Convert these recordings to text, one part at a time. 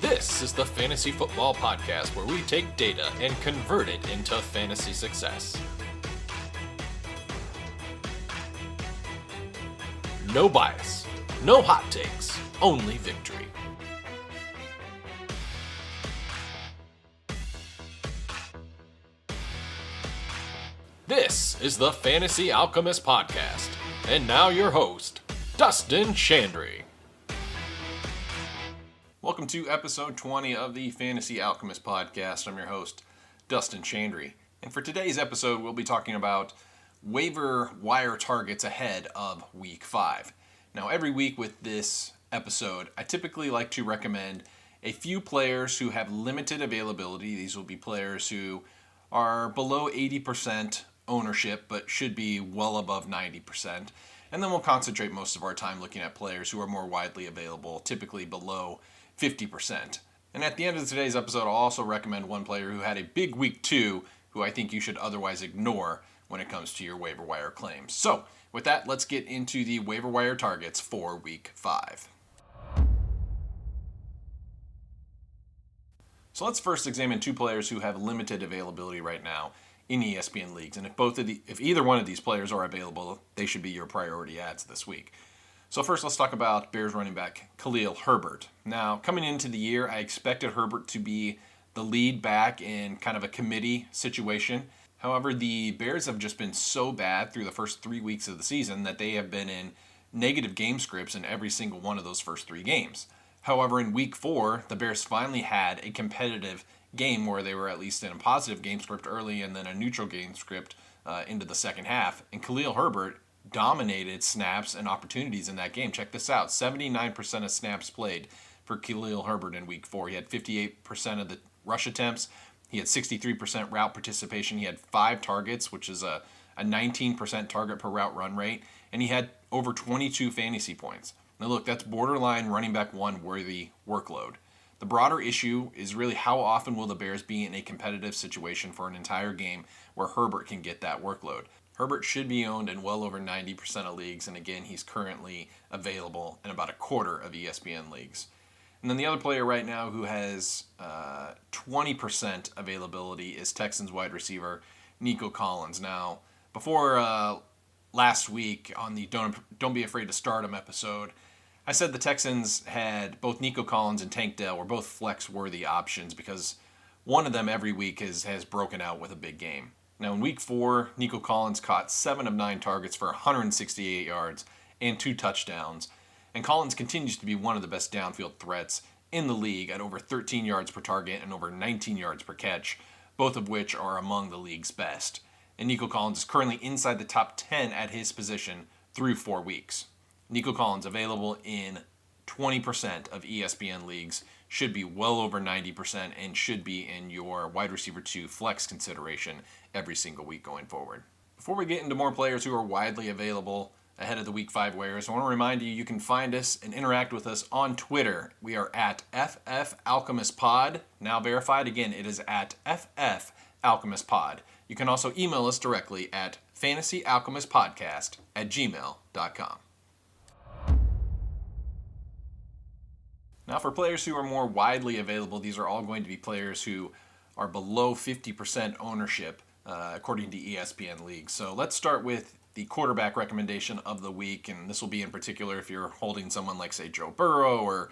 This is the Fantasy Football Podcast, where we take data and convert it into fantasy success. No bias, no hot takes, only victory. This is the Fantasy Alchemist Podcast, and now your host, Dustin Chandry. Welcome to episode 20 of the Fantasy Alchemist Podcast. I'm your host, Dustin Chandry. And for today's episode, we'll be talking about waiver wire targets ahead of week 5. Now, every week with this episode, I typically like to recommend a few players who have limited availability. These will be players who are below 80% ownership, but should be well above 90%. And then we'll concentrate most of our time looking at players who are more widely available, typically below 50%. And at the end of today's episode, I'll also recommend one player who had a big week 2, who I think you should otherwise ignore when it comes to your waiver wire claims. So, with that, let's get into the waiver wire targets for week 5. So let's first examine two players who have limited availability right now in ESPN leagues. And if either one of these players are available, they should be your priority ads this week. So first, let's talk about Bears running back Khalil Herbert. Now, coming into the year, I expected Herbert to be the lead back in kind of a committee situation. However, the Bears have just been so bad through the first 3 weeks of the season that they have been in negative game scripts in every single one of those first 3 games. However, in week 4, the Bears finally had a competitive game where they were at least in a positive game script early and then a neutral game script into the second half. And Khalil Herbert dominated snaps and opportunities in that game. Check this out. 79% of snaps played for Khalil Herbert in week 4. He had 58% of the rush attempts. He had 63% route participation. He had 5 targets, which is a 19% target per route run rate. And he had over 22 fantasy points. Now look, that's borderline running back 1 worthy workload. The broader issue is really how often will the Bears be in a competitive situation for an entire game where Herbert can get that workload. Herbert should be owned in well over 90% of leagues, and again, he's currently available in about a quarter of ESPN leagues. And then the other player right now who has 20% availability is Texans wide receiver Nico Collins. Now, before last week on the Don't Be Afraid to Start Him episode, I said the Texans had both Nico Collins and Tank Dell were both flex-worthy options because one of them every week has broken out with a big game. Now, in week 4, Nico Collins caught 7 of 9 targets for 168 yards and 2 touchdowns. And Collins continues to be one of the best downfield threats in the league at over 13 yards per target and over 19 yards per catch, both of which are among the league's best. And Nico Collins is currently inside the top 10 at his position through 4 weeks. Nico Collins, available in 20% of ESPN leagues, should be well over 90% and should be in your wide receiver 2 flex consideration every single week going forward. Before we get into more players who are widely available ahead of the week 5 waivers, I want to remind you can find us and interact with us on Twitter. We are at FFAlchemistPod, now verified. Again, it is at FFAlchemistPod. You can also email us directly at fantasyalchemistpodcast@gmail.com. Now, for players who are more widely available, these are all going to be players who are below 50% ownership, according to ESPN leagues. So let's start with the quarterback recommendation of the week, and this will be in particular if you're holding someone like, say, Joe Burrow or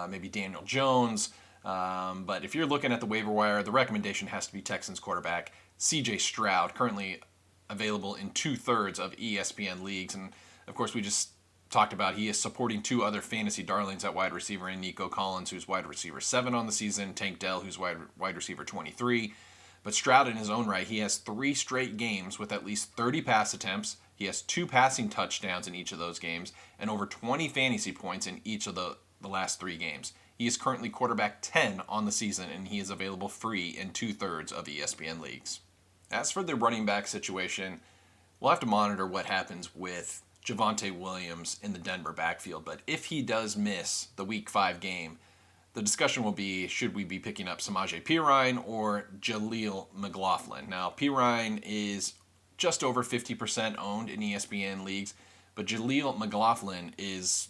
maybe Daniel Jones. But if you're looking at the waiver wire, the recommendation has to be Texans quarterback C.J. Stroud, currently available in 2/3 of ESPN leagues. And, of course, we just talked about he is supporting 2 other fantasy darlings at wide receiver in Nico Collins, who's wide receiver 7 on the season, Tank Dell, who's wide receiver 23. But Stroud in his own right, he has 3 straight games with at least 30 pass attempts. He has 2 passing touchdowns in each of those games and over 20 fantasy points in each of the last 3 games. He is currently quarterback 10 on the season, and he is available free in 2/3 of ESPN leagues. As for the running back situation, we'll have to monitor what happens with Jameson Williams in the Denver backfield. But if he does miss the week 5 game, the discussion will be, should we be picking up Samaje Perine or Jaleel McLaughlin? Now, Perine is just over 50% owned in ESPN leagues, but Jaleel McLaughlin is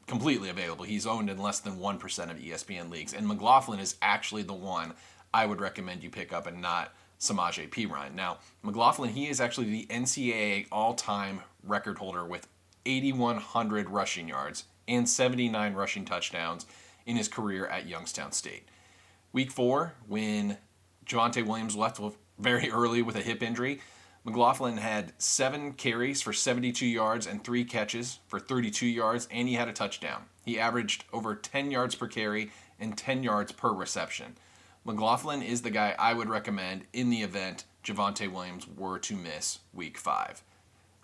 completely available. He's owned in less than 1% of ESPN leagues. And McLaughlin is actually the one I would recommend you pick up and not Samaje Perine. Now, McLaughlin, he is actually the NCAA all-time record holder with 8,100 rushing yards and 79 rushing touchdowns in his career at Youngstown State. Week 4, when Javonte Williams left very early with a hip injury, McLaughlin had 7 carries for 72 yards and 3 catches for 32 yards, and he had a touchdown. He averaged over 10 yards per carry and 10 yards per reception. McLaughlin is the guy I would recommend in the event Javonte Williams were to miss Week 5.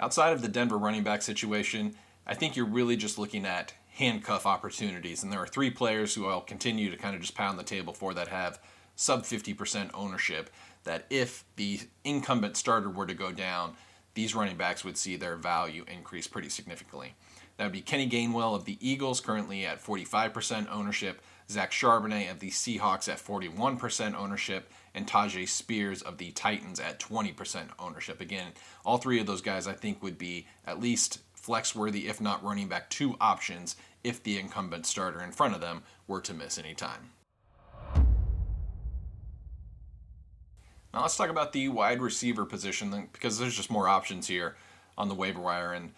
Outside of the Denver running back situation, I think you're really just looking at handcuff opportunities, and there are 3 players who I'll continue to kind of just pound the table for that have sub 50% ownership, that if the incumbent starter were to go down, these running backs would see their value increase pretty significantly. That would be Kenny Gainwell of the Eagles, currently at 45% ownership, Zach Charbonnet of the Seahawks at 41% ownership, and Tajay Spears of the Titans at 20% ownership. Again, all 3 of those guys I think would be at least flex-worthy, if not running back 2 options, if the incumbent starter in front of them were to miss any time. Now let's talk about the wide receiver position, because there's just more options here on the waiver wire. And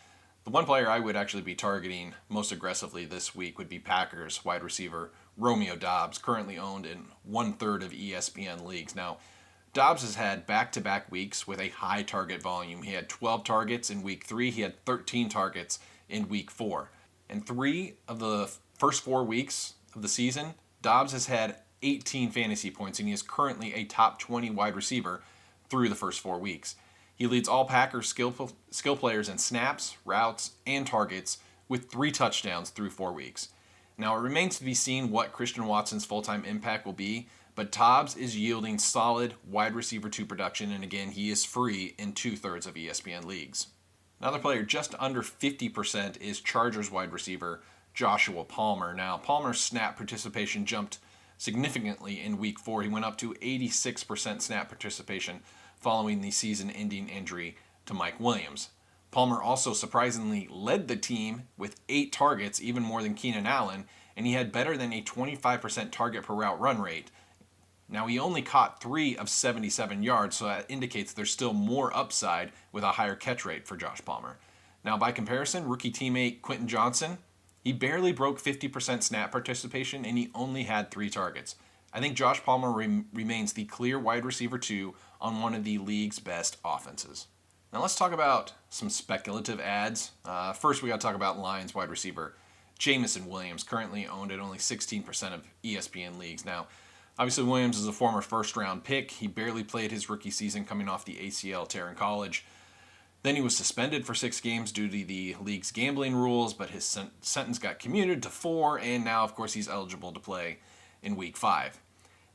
the one player I would actually be targeting most aggressively this week would be Packers wide receiver Romeo Doubs, currently owned in 1/3 of ESPN leagues. Now, Doubs has had back-to-back weeks with a high target volume. He had 12 targets in Week 3. He had 13 targets in Week 4. In 3 of the first 4 weeks of the season, Doubs has had 18 fantasy points, and he is currently a top 20 wide receiver through the first 4 weeks. He leads all Packers skill players in snaps, routes, and targets with 3 touchdowns through 4 weeks. Now, it remains to be seen what Christian Watson's full-time impact will be, but Doubs is yielding solid wide receiver 2 production, and again, he is free in 2/3 of ESPN leagues. Another player just under 50% is Chargers wide receiver Joshua Palmer. Now, Palmer's snap participation jumped significantly in Week 4. He went up to 86% snap participation following the season-ending injury to Mike Williams. Palmer also surprisingly led the team with 8 targets, even more than Keenan Allen, and he had better than a 25% target per route run rate. Now, he only caught 3 of 77 yards, so that indicates there's still more upside with a higher catch rate for Josh Palmer. Now, by comparison, rookie teammate Quentin Johnson, he barely broke 50% snap participation, and he only had 3 targets. I think Josh Palmer remains the clear wide receiver 2 on one of the league's best offenses. Now let's talk about some speculative ads. First, we got to talk about Lions wide receiver Jameson Williams, currently owned at only 16% of ESPN leagues. Now, obviously, Williams is a former first-round pick. He barely played his rookie season coming off the ACL tear in college. Then he was suspended for 6 games due to the league's gambling rules, but his sentence got commuted to 4, and now, of course, he's eligible to play in Week 5.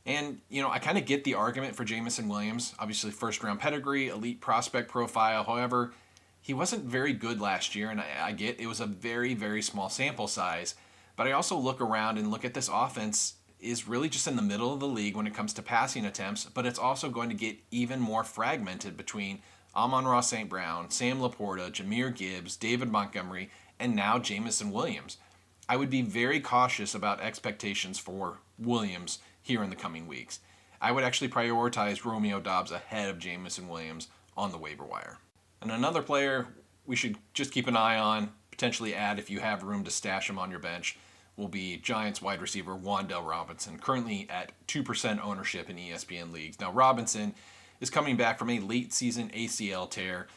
And, I kind of get the argument for Jameson Williams. Obviously, first-round pedigree, elite prospect profile. However, he wasn't very good last year, and I get it was a very, very small sample size. But I also look around and look at this offense is really just in the middle of the league when it comes to passing attempts, but it's also going to get even more fragmented between Amon-Ra St. Brown, Sam Laporta, Jahmyr Gibbs, David Montgomery, and now Jameson Williams. I would be very cautious about expectations for Williams here in the coming weeks. I would actually prioritize Romeo Doubs ahead of Jameson Williams on the waiver wire. And another player we should just keep an eye on, potentially add if you have room to stash him on your bench, will be Giants wide receiver Wan'Dale Robinson, currently at 2% ownership in ESPN leagues. Now, Robinson is coming back from a late season ACL tear.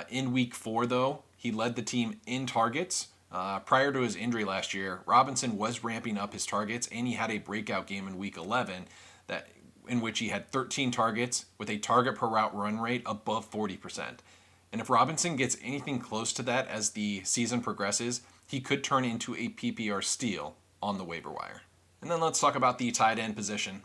In Week 4, though, he led the team in targets. Prior to his injury last year, Robinson was ramping up his targets, and he had a breakout game in Week 11 in which he had 13 targets with a target per route run rate above 40%. And if Robinson gets anything close to that as the season progresses, he could turn into a PPR steal on the waiver wire. And then let's talk about the tight end position.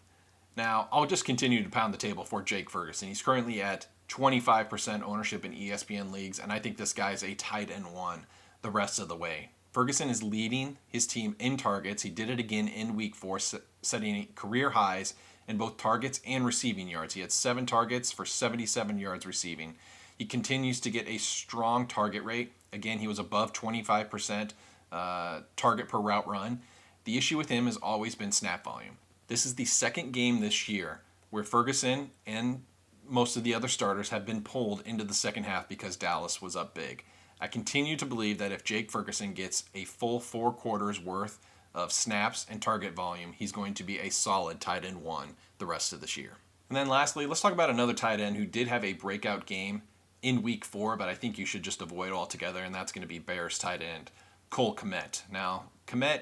Now, I'll just continue to pound the table for Jake Ferguson. He's currently at 25% ownership in ESPN leagues, and I think this guy's a tight end 1 the rest of the way. Ferguson is leading his team in targets. He did it again in Week 4, setting career highs in both targets and receiving yards. He had 7 targets for 77 yards receiving. He continues to get a strong target rate. Again, he was above 25% target per route run. The issue with him has always been snap volume. This is the second game this year where Ferguson and most of the other starters have been pulled into the second half because Dallas was up big. I continue to believe that if Jake Ferguson gets a full 4 quarters worth of snaps and target volume, he's going to be a solid tight end 1 the rest of this year. And then lastly, let's talk about another tight end who did have a breakout game in week 4, but I think you should just avoid altogether, and that's going to be Bears tight end Cole Kmet. Now, Kmet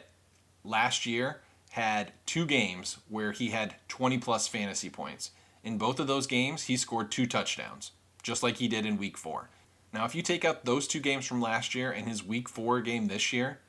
last year had 2 games where he had 20-plus fantasy points. In both of those games, he scored 2 touchdowns, just like he did in week 4. Now, if you take out those 2 games from last year and his week 4 game this year,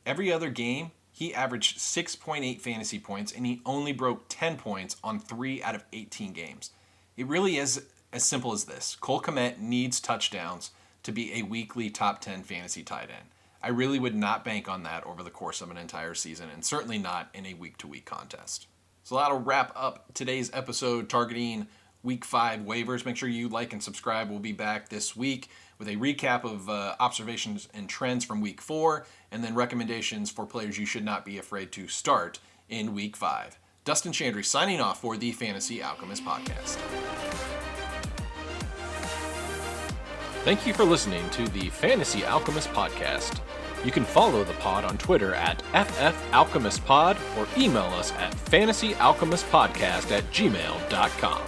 every other game, he averaged 6.8 fantasy points, and he only broke 10 points on 3 out of 18 games. It really is as simple as this. Cole Kmet needs touchdowns to be a weekly top 10 fantasy tight end. I really would not bank on that over the course of an entire season, and certainly not in a week-to-week contest. So that'll wrap up today's episode targeting Week 5 waivers. Make sure you like and subscribe. We'll be back this week with a recap of observations and trends from Week 4, and then recommendations for players you should not be afraid to start in Week 5. Dustin Chandry signing off for the Fantasy Alchemist Podcast. Thank you for listening to the Fantasy Alchemist Podcast. You can follow the pod on Twitter at FFAlchemistPod or email us at fantasyalchemistpodcast@gmail.com.